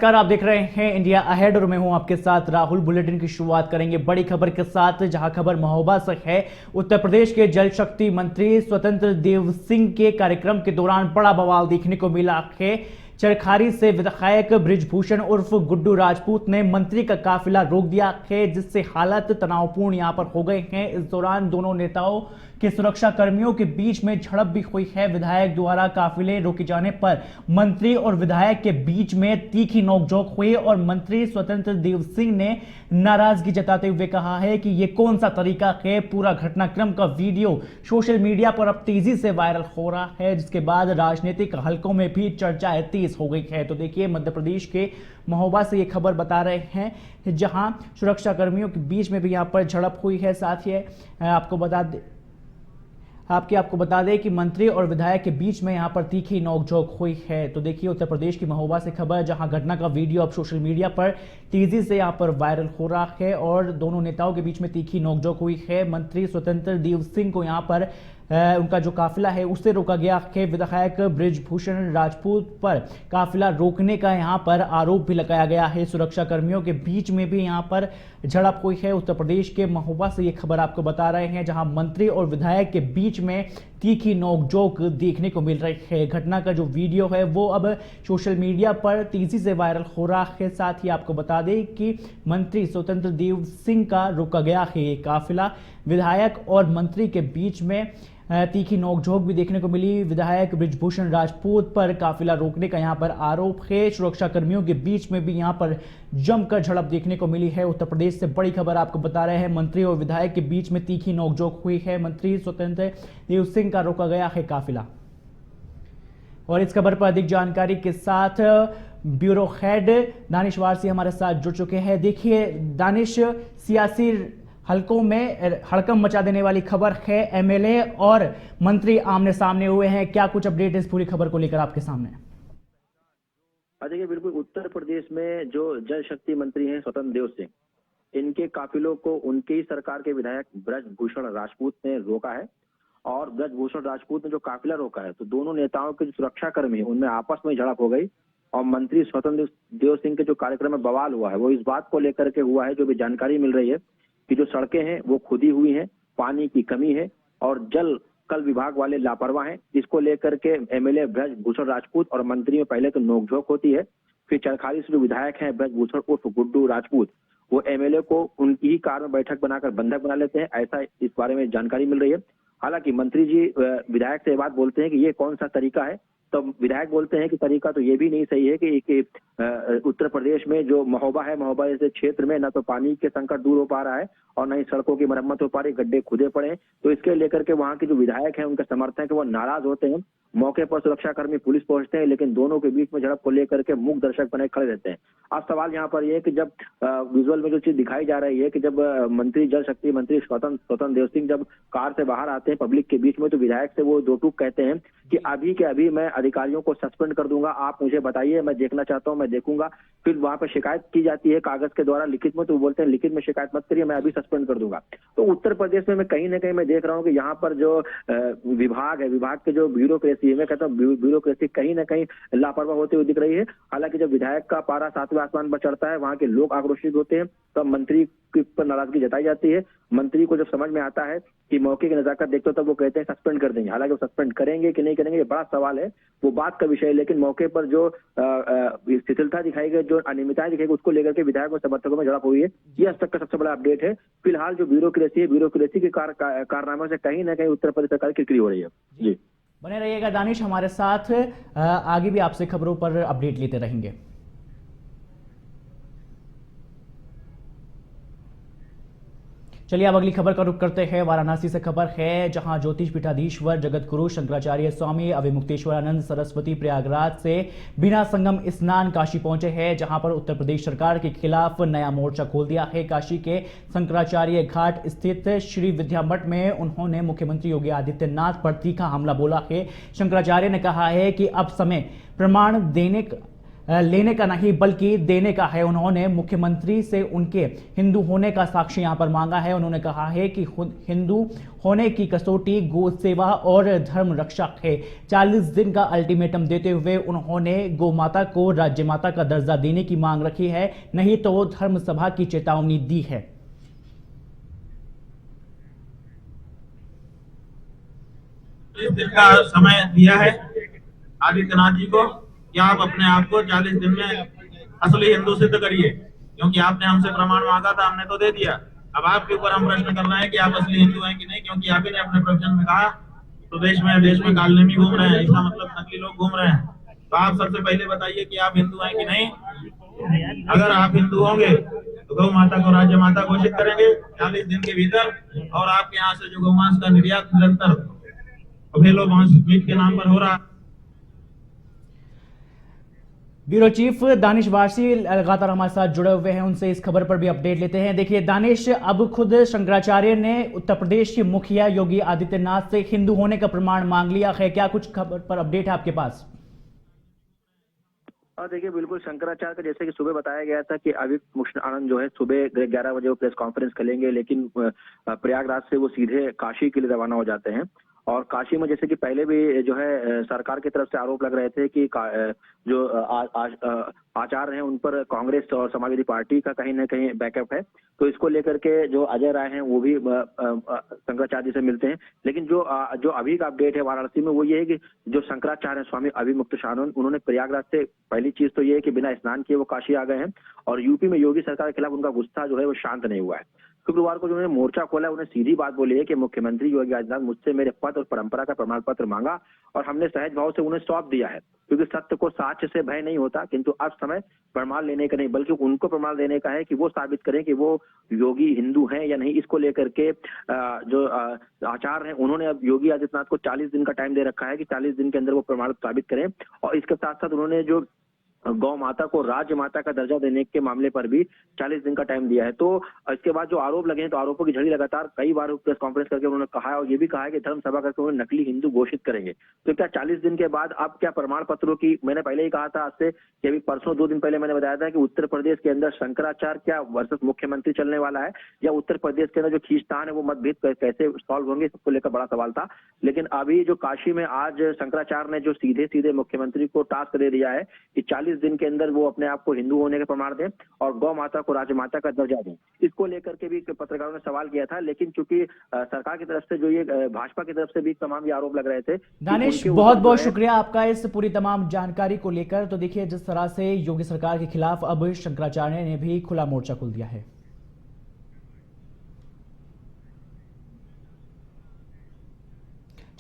नमस्कार, आप देख रहे हैं इंडिया अहेड और मैं हूं आपके साथ राहुल। बुलेटिन की शुरुआत करेंगे बड़ी खबर के साथ, जहां खबर महोबा से है। उत्तर प्रदेश के जल शक्ति मंत्री स्वतंत्र देव सिंह के कार्यक्रम के दौरान बड़ा बवाल देखने को मिला है। चरखारी से विधायक बृजभूषण उर्फ गुड्डू राजपूत ने मंत्री का काफिला रोक दिया है, जिससे हालात तनावपूर्ण यहां पर हो गए हैं। इस दौरान दोनों नेताओं के सुरक्षा कर्मियों के बीच में झड़प भी हुई है। विधायक द्वारा काफिले रोके जाने पर मंत्री और विधायक के बीच में तीखी नोकझोंक हुई और मंत्री स्वतंत्र देव सिंह ने नाराजगी जताते हुए कहा है कि यह कौन सा तरीका है। पूरा घटनाक्रम का वीडियो सोशल मीडिया पर अब तेजी से वायरल हो रहा है, जिसके बाद राजनीतिक हलकों में भी चर्चाएं तेज हो गई है। तो देखिए, मध्य प्रदेश के महोबा से ये खबर बता रहे हैं, जहां सुरक्षा कर्मियों के बीच में भी यहां पर झड़प हुई है। साथ ही आपको बता दें कि मंत्री और विधायक के बीच में यहां पर तीखी नोकझोंक हुई है। तो देखिए, उत्तर प्रदेश की महोबा से खबर, जहां घटना का वीडियो अब सोशल मीडिया पर तेजी से यहां पर वायरल हो रहा है और दोनों नेताओं के बीच में तीखी नोकझोंक हुई है। मंत्री स्वतंत्र देव सिंह को यहां पर उनका जो काफिला है उससे रोका गया है। विधायक बृजभूषण राजपूत पर काफिला रोकने का यहां पर आरोप भी लगाया गया है। सुरक्षा कर्मियों के बीच में भी यहां पर झड़प हुई है। उत्तर प्रदेश के महोबा से ये खबर आपको बता रहे हैं, जहां मंत्री और विधायक के बीच में तीखी नोकझोंक देखने को मिल रही है। घटना का जो वीडियो है वो अब सोशल मीडिया पर तेजी से वायरल हो रहा है। साथ ही आपको बता दें कि मंत्री स्वतंत्र देव सिंह का रोका गया है काफिला। विधायक और मंत्री के बीच में तीखी नोकझोंक भी देखने को मिली। विधायक बृजभूषण राजपूत पर काफिला रोकने का यहां पर आरोप है। सुरक्षा कर्मियों के बीच में भी यहां पर जमकर झड़प देखने को मिली है। उत्तर प्रदेश से बड़ी खबर आपको बता रहे हैं, मंत्री और विधायक के बीच में तीखी नोकझोंक हुई है। मंत्री स्वतंत्र देव सिंह का रोका गया है काफिला। और इस खबर पर अधिक जानकारी के साथ ब्यूरो हेड दानिश वारसी हमारे साथ जुड़ चुके हैं। देखिए दानिश, सियासी हलकों में हड़कंप मचा देने वाली खबर है। एमएलए और मंत्री आमने सामने हुए हैं। क्या कुछ अपडेट इस पूरी खबर को लेकर आपके सामने? देखिए, बिल्कुल उत्तर प्रदेश में जो जल शक्ति मंत्री हैं स्वतंत्र देव सिंह, इनके काफिलों को उनकी ही सरकार के विधायक बृजभूषण राजपूत ने रोका है। और बृजभूषण राजपूत ने जो काफिला रोका है, तो दोनों नेताओं के जो सुरक्षा कर्मी है उनमें आपस में झड़प हो गई। और मंत्री स्वतंत्र देव सिंह के जो कार्यक्रम में बवाल हुआ है वो इस बात को लेकर के हुआ है, जो भी जानकारी मिल रही है कि जो सड़कें हैं वो खुदी हुई हैं, पानी की कमी है और कल विभाग वाले लापरवाह हैं, जिसको लेकर के एमएलए बृजभूषण राजपूत और मंत्री में पहले तो नोकझोंक होती है। फिर चरखारी से जो विधायक हैं बृजभूषण उर्फ गुड्डू राजपूत, वो एमएलए को उनकी ही कार में बैठक बनाकर बंधक बना लेते हैं, ऐसा इस बारे में जानकारी मिल रही है। हालांकि मंत्री जी विधायक से बात बोलते हैं कि ये कौन सा तरीका है, तो विधायक बोलते हैं कि तरीका तो ये भी नहीं सही है कि उत्तर प्रदेश में जो महोबा है, महोबा जैसे क्षेत्र में न तो पानी के संकट दूर हो पा रहा है और न ही सड़कों की मरम्मत हो पा रही, गड्ढे खुदे पड़े हैं। तो इसके लेकर के वहां के जो विधायक हैं उनके समर्थक है वो नाराज होते हैं। मौके पर सुरक्षाकर्मी पुलिस पहुंचते हैं, लेकिन दोनों के बीच में झड़प को लेकर के मूक दर्शक बने खड़े रहते हैं। अब सवाल यहाँ पर यह है कि जब विजुअल में जो चीज दिखाई जा रही है कि जब मंत्री जल शक्ति मंत्री स्वतंत्र देव सिंह जब कार से बाहर आते हैं पब्लिक के बीच में, तो विधायक से वो दो टूक कहते हैं कि अभी के अभी मैं अधिकारियों को सस्पेंड कर दूंगा, आप मुझे बताइए, मैं देखना चाहता हूं, मैं देखूंगा। फिर वहां पर शिकायत की जाती है कागज के द्वारा लिखित में, तो वो बोलते हैं लिखित में शिकायत मत करिए, मैं अभी सस्पेंड कर दूंगा। तो उत्तर प्रदेश में मैं कहीं ना कहीं मैं देख रहा हूँ कि यहाँ पर जो विभाग है, विभाग के जो ब्यूरोक्रेसी है, मैं कहता हूँ ब्यूरोक्रेसी कहीं ना कहीं लापरवाह होते हुए दिख रही है। हालांकि जब विधायक का पारा 7वें आसमान पर चढ़ता है, वहां के लोग आक्रोशित होते हैं, तब मंत्री पर नाराजगी जताई जाती है। मंत्री को जब समझ में आता है कि मौके की नजाकत देखते हो, तब वो कहते हैं सस्पेंड कर देंगे। हालांकि वो सस्पेंड करेंगे कि नहीं करेंगे ये बड़ा सवाल है, वो बात का विषय है। लेकिन मौके पर जो शिथिलता दिखाई गई, जो अनियमितताएं दिखाई गई, उसको लेकर के विधायक और समर्थकों में झड़प हुई है। ये अब तक का सबसे बड़ा अपडेट है। फिलहाल जो ब्यूरोक्रेसी है, ब्यूरोक्रेसी के कारनामों से कहीं ना कहीं उत्तर प्रदेश सरकार किरकिरी हो रही है। जी, बने रहिएगा दानिश हमारे साथ, आगे भी आपसे खबरों पर अपडेट लेते रहेंगे। चलिए अब अगली खबर का रुख करते हैं। वाराणसी से खबर है, जहां ज्योतिष पीठाधीश्वर जगत गुरु शंकराचार्य स्वामी अविमुक्तेश्वरानंद सरस्वती प्रयागराज से बिना संगम स्नान काशी पहुंचे हैं, जहां पर उत्तर प्रदेश सरकार के खिलाफ नया मोर्चा खोल दिया है। काशी के शंकराचार्य घाट स्थित श्री विद्या मठ में उन्होंने मुख्यमंत्री योगी आदित्यनाथ पर तीखा हमला बोला है। शंकराचार्य ने कहा है कि अब समय प्रमाण देने लेने का नहीं बल्कि देने का है। उन्होंने मुख्यमंत्री से उनके हिंदू होने का साक्ष्य यहां पर मांगा है। उन्होंने कहा है कि हिंदू होने की कसौटी गो सेवा और धर्म रक्षक है। 40 दिन का अल्टीमेटम देते हुए उन्होंने गौ माता को राज्य माता का दर्जा देने की मांग रखी है, नहीं तो धर्म सभा की चेतावनी दी है। 40 दिन का समय दिया है आदित्यनाथ जी को कि आप अपने आप को 40 दिन में असली हिंदू सिद्ध करिए, क्योंकि आपने हमसे प्रमाण मांगा था, हमने तो दे दिया। अब आपके ऊपर हम प्रश्न कर रहे हैं कि आप असली हिंदू हैं कि नहीं, क्योंकि आप ही ने अपने प्रवचन में कहा तो देश में कालनेमी घूम रहे हैं, इसका मतलब नकली लोग घूम रहे हैं। तो आप सबसे पहले बताइए कि आप हिंदू हैं कि नहीं। अगर आप हिंदू होंगे तो गौ माता को राज्य माता घोषित करेंगे 40 दिन के भीतर, और आपके यहाँ से जो गौमांस का निर्यात निरंतर अभेलो मांस मीट के नाम पर हो रहा। ब्यूरो चीफ दानिश वारसी लगातार हमारे साथ जुड़े हुए हैं, उनसे इस खबर पर भी अपडेट लेते हैं। देखिए दानिश, अब खुद शंकराचार्य ने उत्तर प्रदेश के मुखिया योगी आदित्यनाथ से हिंदू होने का प्रमाण मांग लिया है। क्या कुछ खबर पर अपडेट है आपके पास? देखिए बिल्कुल, शंकराचार्य का जैसे कि सुबह बताया गया था कि अभी मुक्ष्ण आनंद जो है सुबह 11 बजे वो प्रेस कॉन्फ्रेंस करेंगे, लेकिन प्रयागराज से वो सीधे काशी के लिए रवाना हो जाते हैं। और काशी में जैसे कि पहले भी जो है सरकार की तरफ से आरोप लग रहे थे कि जो आचार्य हैं उन पर कांग्रेस और समाजवादी पार्टी का कहीं ना कहीं बैकअप है। तो इसको लेकर के जो अजय राय हैं वो भी शंकराचार्य से मिलते हैं। लेकिन जो अभी का अपडेट है वाराणसी में वो ये है कि जो शंकराचार्य हैं स्वामी अभिमुक्तानंद, उन्होंने प्रयागराज से पहली चीज तो ये है कि बिना स्नान किए वो काशी आ गए हैं। और यूपी में योगी सरकार के खिलाफ उनका गुस्सा जो है वो शांत नहीं हुआ है। शुक्रवार को जो उन्होंने मोर्चा खोला, उन्हें सीधी बात बोली है कि मुख्यमंत्री योगी आदित्यनाथ मुझसे मेरे पद और परंपरा का प्रमाण पत्र मांगा और हमने सहज भाव से उन्हें सौंप दिया है, क्योंकि सत्य को साक्ष्य से भय नहीं होता। किंतु अब समय प्रमाण लेने का नहीं बल्कि उनको प्रमाण देने का है कि वो साबित करें कि वो योगी हिंदू हैं या नहीं। इसको लेकर के जो आचार्य हैं उन्होंने अब योगी आदित्यनाथ को 40 दिन का टाइम दे रखा है कि 40 दिन के अंदर वो प्रमाण साबित करें। और इसके साथ साथ उन्होंने जो गौ माता को राज्य माता का दर्जा देने के मामले पर भी 40 दिन का टाइम दिया है। तो इसके बाद जो आरोप लगे हैं तो आरोपों की झड़ी लगातार कई बार प्रेस कॉन्फ्रेंस करके उन्होंने कहा है और ये भी कहा है कि धर्म सभा करके उन्हें नकली हिंदू घोषित करेंगे। तो क्या 40 दिन के बाद अब क्या प्रमाण पत्रों की, मैंने पहले ही कहा था आज से कि अभी परसों 2 दिन पहले मैंने बताया था कि उत्तर प्रदेश के अंदर शंकराचार्य क्या वर्सेस मुख्यमंत्री चलने वाला है, या उत्तर प्रदेश के अंदर जो खींचतान है वो मतभेद कैसे सॉल्व होंगे, सबको लेकर बड़ा सवाल था। लेकिन अभी जो काशी में आज शंकराचार्य ने जो सीधे मुख्यमंत्री को टास्क दे दिया है कि 40 दिन के अंदर वो अपने आप को हिंदू होने के प्रमाण दें और गौ माता को राज्य माता का दर्जा दें। इसको लेकर के भी पत्रकारों ने सवाल किया था, लेकिन चूंकि सरकार की तरफ से जो ये भाजपा की तरफ से भी तमाम ये आरोप लग रहे थे। दानिश, बहुत बहुत शुक्रिया आपका इस पूरी तमाम जानकारी को लेकर। तो देखिए जिस तरह से योगी सरकार के खिलाफ अब शंकराचार्य ने भी खुला मोर्चा खोल दिया है।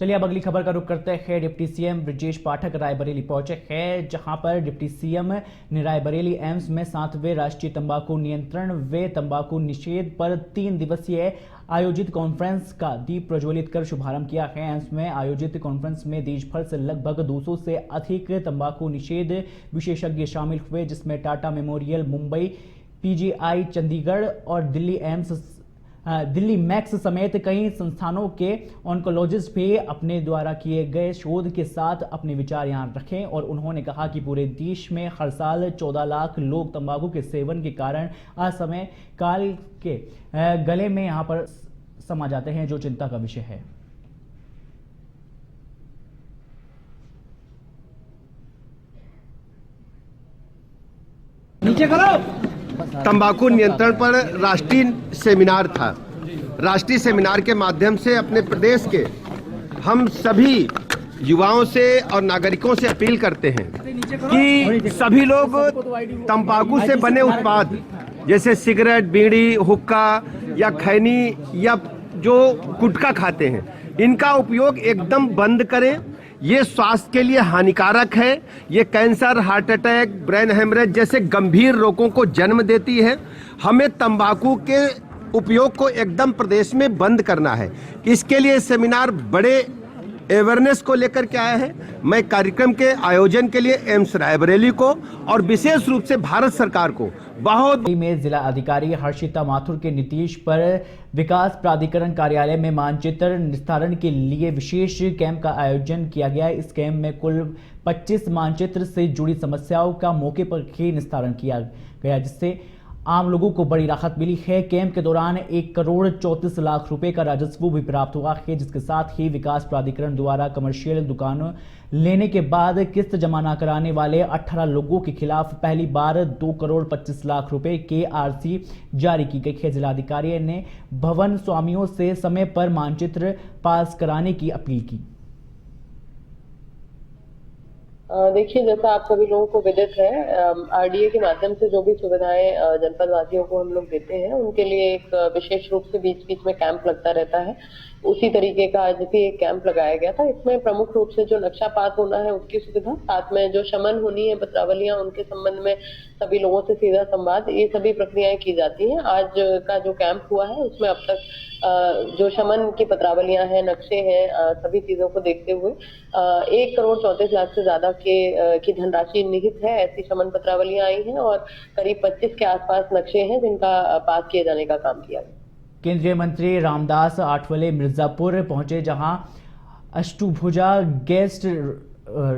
चलिए अब अगली खबर का रुख करते हैं। डिप्टी सीएम ब्रजेश पाठक रायबरेली पहुंचे हैं, जहां पर डिप्टी सीएम ने रायबरेली एम्स में 7वें राष्ट्रीय तंबाकू नियंत्रण व तंबाकू निषेध पर 3 दिवसीय आयोजित कॉन्फ्रेंस का दीप प्रज्वलित कर शुभारंभ किया है। एम्स में आयोजित कॉन्फ्रेंस में देश भर से लगभग 200 से अधिक तंबाकू निषेध विशेषज्ञ शामिल हुए, जिसमें टाटा मेमोरियल मुंबई, पीजीआई चंडीगढ़ और दिल्ली मैक्स समेत कई संस्थानों के ऑन्कोलॉजिस्ट भी अपने द्वारा किए गए शोध के साथ अपने विचार यहां रखें। और उन्होंने कहा कि पूरे देश में हर साल 14 लाख लोग तंबाकू के सेवन के कारण असमय काल के गले में यहां पर समा जाते हैं, जो चिंता का विषय है। नीचे करो। तंबाकू नियंत्रण पर राष्ट्रीय सेमिनार था। राष्ट्रीय सेमिनार के माध्यम से अपने प्रदेश के हम सभी युवाओं से और नागरिकों से अपील करते हैं कि सभी लोग तंबाकू से बने उत्पाद जैसे सिगरेट, बीड़ी, हुक्का या खैनी या जो गुटखा खाते हैं, इनका उपयोग एकदम बंद करें। ये स्वास्थ्य के लिए हानिकारक है। ये cancer, heart attack, brain haemorrhage जैसे गंभीर रोगों को जन्म देती है। हमें तंबाकू के उपयोग को एकदम प्रदेश में बंद करना है। इसके लिए सेमिनार बड़े अवेयरनेस को लेकर के आए हैं। मैं कार्यक्रम के आयोजन के लिए एम्स रायबरेली को और विशेष रूप से भारत सरकार को बहुत में जिला अधिकारी हर्षिता माथुर के नीतीश पर विकास प्राधिकरण कार्यालय में मानचित्र निस्तारण के लिए विशेष कैंप का आयोजन किया गया। इस कैंप में कुल 25 मानचित्र से जुड़ी समस्याओं का मौके पर ही निस्तारण किया गया, जिससे आम लोगों को बड़ी राहत मिली है। कैंप के दौरान 1 करोड़ 34 लाख रुपए का राजस्व भी प्राप्त हुआ है, जिसके साथ ही विकास प्राधिकरण द्वारा कमर्शियल दुकानों लेने के बाद किस्त जमा न कराने वाले 18 लोगों के खिलाफ पहली बार 2 करोड़ 25 लाख रुपए के आरसी जारी की गई है। जिलाधिकारी ने भवन स्वामियों से समय पर मानचित्र पास कराने की अपील की। देखिए, जैसा आप सभी लोगों को विदित है, आरडीए के माध्यम से जो भी सुविधाएं जनपद वासियों को हम लोग देते हैं, उनके लिए एक विशेष रूप से बीच बीच में कैंप लगता रहता है। उसी तरीके का आज भी एक कैंप लगाया गया था। इसमें प्रमुख रूप से जो नक्शा पास होना है उसकी सुविधा, साथ में जो शमन होनी है पत्रावलियां, उनके संबंध में सभी लोगों से सीधा संवाद, ये सभी प्रक्रियाएं की जाती हैं। आज का जो कैंप हुआ है उसमें अब तक जो शमन की पत्रावलियां हैं, नक्शे हैं, सभी चीजों को देखते हुए 1 करोड़ 34 लाख से ज्यादा की धनराशि निहित है। ऐसी शमन पत्रावलियां आई हैं और करीब 25 के आसपास नक्शे हैं जिनका पास किए जाने का काम किया गया। केंद्रीय मंत्री रामदास आठवले मिर्जापुर पहुंचे, जहां अष्टभुजा गेस्ट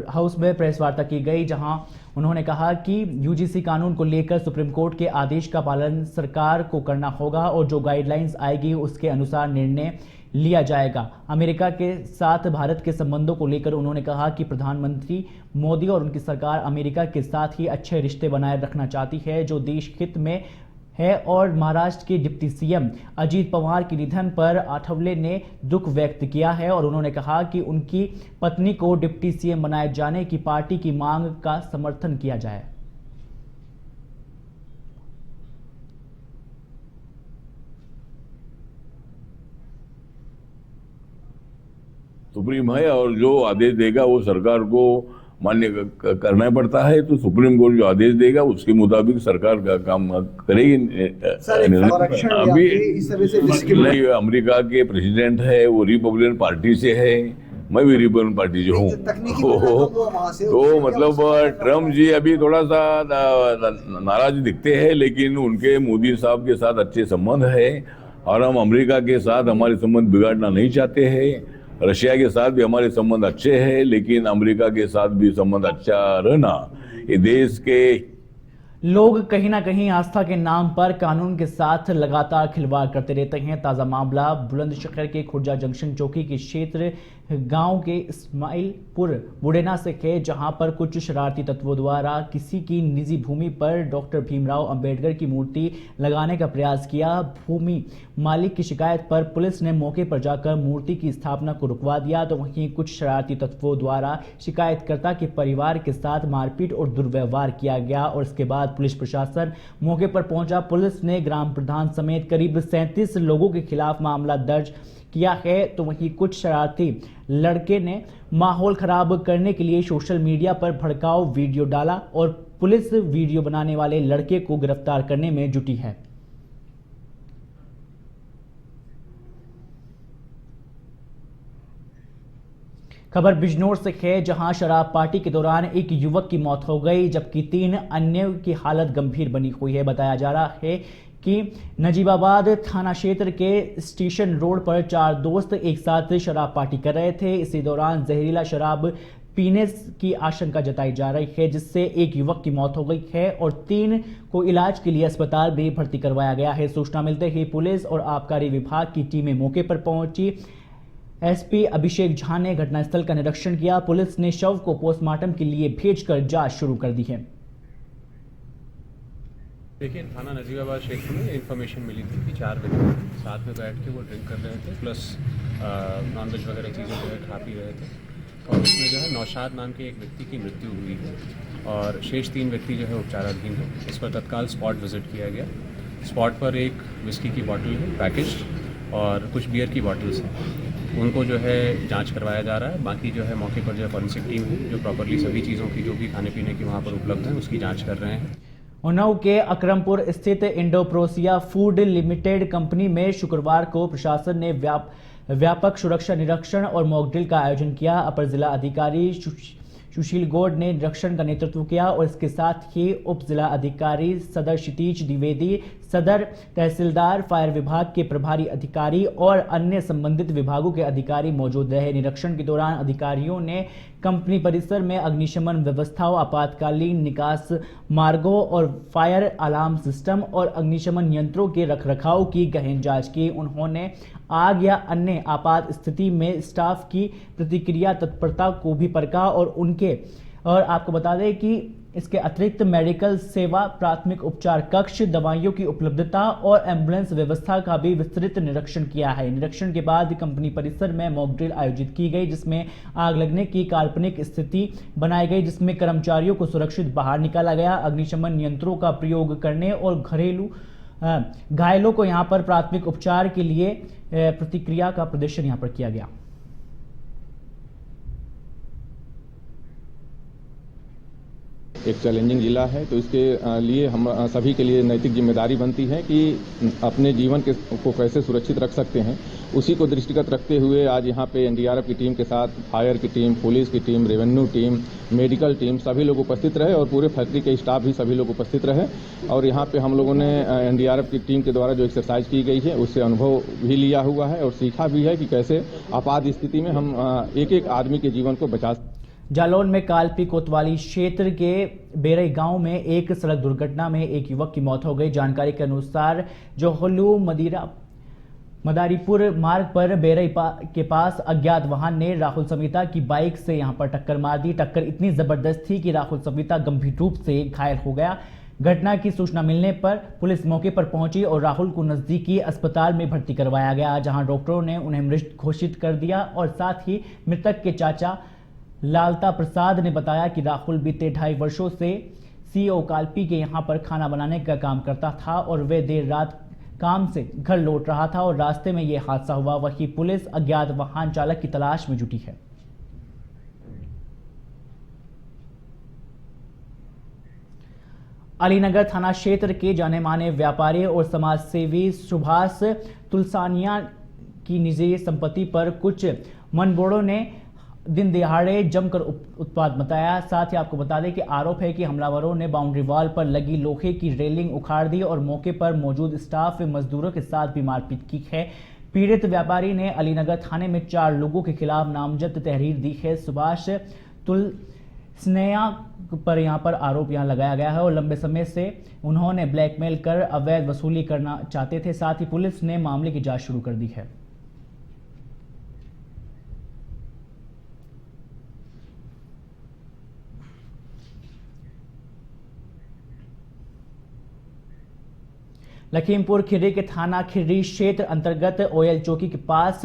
हाउस में प्रेस वार्ता की गई, जहां उन्होंने कहा कि यूजीसी कानून को लेकर सुप्रीम कोर्ट के आदेश का पालन सरकार को करना होगा और जो गाइडलाइंस आएगी उसके अनुसार निर्णय लिया जाएगा। अमेरिका के साथ भारत के संबंधों को लेकर उन्होंने कहा कि प्रधानमंत्री मोदी और उनकी सरकार अमेरिका के साथ ही अच्छे रिश्ते बनाए रखना चाहती है, जो देश हित में है। और महाराष्ट्र के डिप्टी सीएम अजीत पवार के निधन पर आठवले ने दुख व्यक्त किया है और उन्होंने कहा कि उनकी पत्नी को डिप्टी सीएम बनाए जाने की पार्टी की मांग का समर्थन किया जाए। सुप्रीम है और जो आदेश देगा वो सरकार को मान्य करना पड़ता है, तो सुप्रीम कोर्ट जो आदेश देगा उसके मुताबिक सरकार का काम करेगी। अभी नहीं, अमेरिका के प्रेसिडेंट है वो रिपब्लिकन पार्टी से है, मैं भी रिपब्लिकन पार्टी से हूँ, तो मतलब ट्रम्प जी अभी थोड़ा सा नाराज दिखते हैं, लेकिन उनके मोदी साहब के साथ अच्छे संबंध है और हम अमेरिका के साथ हमारे संबंध बिगाड़ना नहीं चाहते हैं। रशिया के साथ भी हमारे संबंध अच्छे हैं, लेकिन अमेरिका के साथ भी संबंध अच्छा रहना ये देश के लोग कहीं ना कहीं आस्था के नाम पर कानून के साथ लगातार खिलवाड़ करते रहते हैं। ताजा मामला बुलंदशहर के खुर्जा जंक्शन चौकी के क्षेत्र गांव के इस्माइलपुर बुडेना से है, जहां पर कुछ शरारती तत्वों द्वारा किसी की निजी भूमि पर डॉक्टर भीमराव अंबेडकर की मूर्ति लगाने का प्रयास किया। भूमि मालिक की शिकायत पर पुलिस ने मौके पर जाकर मूर्ति की स्थापना को रुकवा दिया, तो वहीं कुछ शरारती तत्वों द्वारा शिकायतकर्ता के परिवार के साथ मारपीट और दुर्व्यवहार किया गया और इसके बाद पुलिस प्रशासन मौके पर पहुंचा। पुलिस ने ग्राम प्रधान समेत करीब 37 लोगों के खिलाफ मामला दर्ज किया है, तो वहीं कुछ शरारती लड़के ने माहौल खराब करने के लिए सोशल मीडिया पर भड़काऊ वीडियो डाला और पुलिस वीडियो बनाने वाले लड़के को गिरफ्तार करने में जुटी है। खबर बिजनौर से है, जहां शराब पार्टी के दौरान एक युवक की मौत हो गई, जबकि 3 अन्य की हालत गंभीर बनी हुई है। बताया जा रहा है कि नजीबाबाद थाना क्षेत्र के स्टेशन रोड पर 4 दोस्त एक साथ शराब पार्टी कर रहे थे। इसी दौरान जहरीला शराब पीने की आशंका जताई जा रही है, जिससे एक युवक की मौत हो गई है और 3 को इलाज के लिए अस्पताल में भर्ती करवाया गया है। सूचना मिलते ही पुलिस और आबकारी विभाग की टीमें मौके पर पहुंची। एसपी अभिषेक झा ने घटनास्थल का निरीक्षण किया। पुलिस ने शव को पोस्टमार्टम के लिए भेजकर जांच शुरू कर दी है। देखिए, थाना नजीबाबाद क्षेत्र में इन्फॉर्मेशन मिली थी कि 4 व्यक्ति साथ में बैठ के वो ड्रिंक कर रहे थे, प्लस नॉनवेज वगैरह चीज़ें जो है खा पी रहे थे और उसमें जो है नौशाद नाम के एक व्यक्ति की मृत्यु हुई है और शेष 3 व्यक्ति जो है उपचाराधीन है। इस पर तत्काल स्पॉट विजिट किया गया। स्पॉट पर एक विस्की की बॉटल है पैकेज्ड और कुछ बियर की बॉटल्स हैं, उनको जो है जांच करवाया जा रहा है। बाकी जो है मौके पर जो है फॉरेंसिक टीम है जो प्रॉपरली सभी चीज़ों की जो भी खाने पीने की वहाँ पर उपलब्ध है उसकी जाँच कर रहे हैं। उन्नाव के अकरमपुर स्थित इंडोप्रोसिया फूड लिमिटेड कंपनी में शुक्रवार को प्रशासन ने व्यापक सुरक्षा निरीक्षण और मॉक ड्रिल का आयोजन किया। अपर जिला अधिकारी सुशील गौड़ ने निरीक्षण का नेतृत्व किया और इसके साथ ही उप जिला अधिकारी सदर क्षितिज द्विवेदी, सदर तहसीलदार, फायर विभाग के प्रभारी अधिकारी और अन्य संबंधित विभागों के अधिकारी मौजूद रहे। निरीक्षण के दौरान अधिकारियों ने कंपनी परिसर में अग्निशमन व्यवस्थाओं, आपातकालीन निकास मार्गों और फायर अलार्म सिस्टम और अग्निशमन यंत्रों के रखरखाव की गहन जांच की। उन्होंने आग या अन्य आपात स्थिति में स्टाफ की प्रतिक्रिया तत्परता को भी परखा और आपको बता दें कि इसके अतिरिक्त मेडिकल सेवा, प्राथमिक उपचार कक्ष, दवाइयों की उपलब्धता और एम्बुलेंस व्यवस्था का भी विस्तृत निरीक्षण किया है। निरीक्षण के बाद कंपनी परिसर में मॉक ड्रिल आयोजित की गई, जिसमें आग लगने की काल्पनिक स्थिति बनाई गई, जिसमें कर्मचारियों को सुरक्षित बाहर निकाला गया। अग्निशमन यंत्रों का प्रयोग करने और घरेलू घायलों को यहां पर प्राथमिक उपचार के लिए प्रतिक्रिया का प्रदर्शन यहां पर किया गया। एक चैलेंजिंग जिला है, तो इसके लिए हम सभी के लिए नैतिक जिम्मेदारी बनती है कि अपने जीवन को कैसे सुरक्षित रख सकते हैं। उसी को दृष्टिगत रखते हुए आज यहाँ पे एनडीआरएफ की टीम के साथ फायर की टीम, पुलिस की team, revenue team, medical team सभी लोग उपस्थित रहे और पूरे फैक्ट्री के स्टाफ भी सभी लोग उपस्थित रहे। और यहाँ पे हम लोगों ने एनडीआरएफ की टीम के द्वारा जो एक्सरसाइज की गई है उससे अनुभव भी लिया हुआ है और सीखा भी है कि कैसे आपात स्थिति में हम एक एक आदमी के जीवन को बचा। जालौन में कालपी कोतवाली क्षेत्र के बेरई गांव में एक सड़क दुर्घटना में एक युवक की मौत हो गई। जानकारी के अनुसार जोहलू मदारीपुर मार्ग पर बेरई के पास अज्ञात वाहन ने राहुल सविता की बाइक से यहां पर टक्कर मार दी। टक्कर इतनी जबरदस्त थी कि राहुल सविता गंभीर रूप से घायल हो गया। घटना की सूचना मिलने पर पुलिस मौके पर पहुंची और राहुल को नजदीकी अस्पताल में भर्ती करवाया गया, जहां डॉक्टरों ने उन्हें मृत घोषित कर दिया। और साथ ही मृतक के चाचा लालता प्रसाद ने बताया कि राहुल बीते 2.5 वर्षों से सीओ कालपी के यहां पर खाना बनाने का काम करता था और वे देर रात काम से घर लौट रहा था और रास्ते में यह हादसा हुआ। वहीं पुलिस अज्ञात वाहन चालक की तलाश में जुटी है। अलीनगर थाना क्षेत्र के जाने माने व्यापारी और समाज सेवी सुभाष तुलसानिया की निजी संपत्ति पर कुछ मनबोड़ों ने दिन दिहाड़े जमकर उत्पात मचाया। साथ ही आपको बता दें कि आरोप है कि हमलावरों ने बाउंड्री वॉल पर लगी लोहे की रेलिंग उखाड़ दी और मौके पर मौजूद स्टाफ व मजदूरों के साथ भी मारपीट की है। पीड़ित व्यापारी ने अलीनगर थाने में 4 लोगों के खिलाफ नामजद तहरीर दी है। सुभाष तुलसनिया पर यहां पर आरोप लगाया गया है और लंबे समय से उन्होंने ब्लैकमेल कर अवैध वसूली करना चाहते थे। साथ ही पुलिस ने मामले की जांच शुरू कर दी है। लखीमपुर खीरी के थाना खीरी क्षेत्र अंतर्गत ओयल चौकी के पास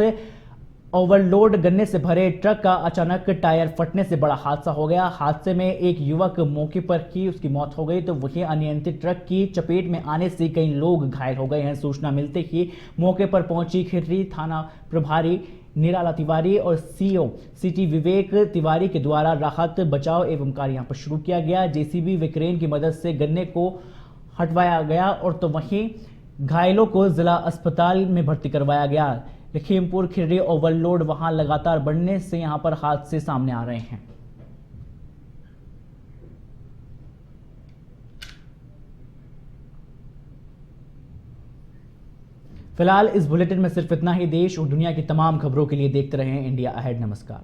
ओवरलोड गन्ने से भरे ट्रक का अचानक टायर फटने से बड़ा हादसा हो गया। हादसे में एक युवक मौके पर ही उसकी मौत हो गई, तो वहीं अनियंत्रित ट्रक की चपेट में आने से कई लोग घायल हो गए हैं। सूचना मिलते ही मौके पर पहुंची खीरी थाना प्रभारी निराला तिवारी और सीओ सिटी विवेक तिवारी के द्वारा राहत बचाव एवं कार्य यहां पर शुरू किया गया। जेसीबी व क्रेन की मदद से गन्ने को हटवाया गया और तो वहीं घायलों को जिला अस्पताल में भर्ती करवाया गया। लखीमपुर खीरी ओवरलोड वाहन लगातार बढ़ने से यहां पर हादसे सामने आ रहे हैं। फिलहाल इस बुलेटिन में सिर्फ इतना ही। देश और दुनिया की तमाम खबरों के लिए देखते रहें इंडिया अहेड। नमस्कार।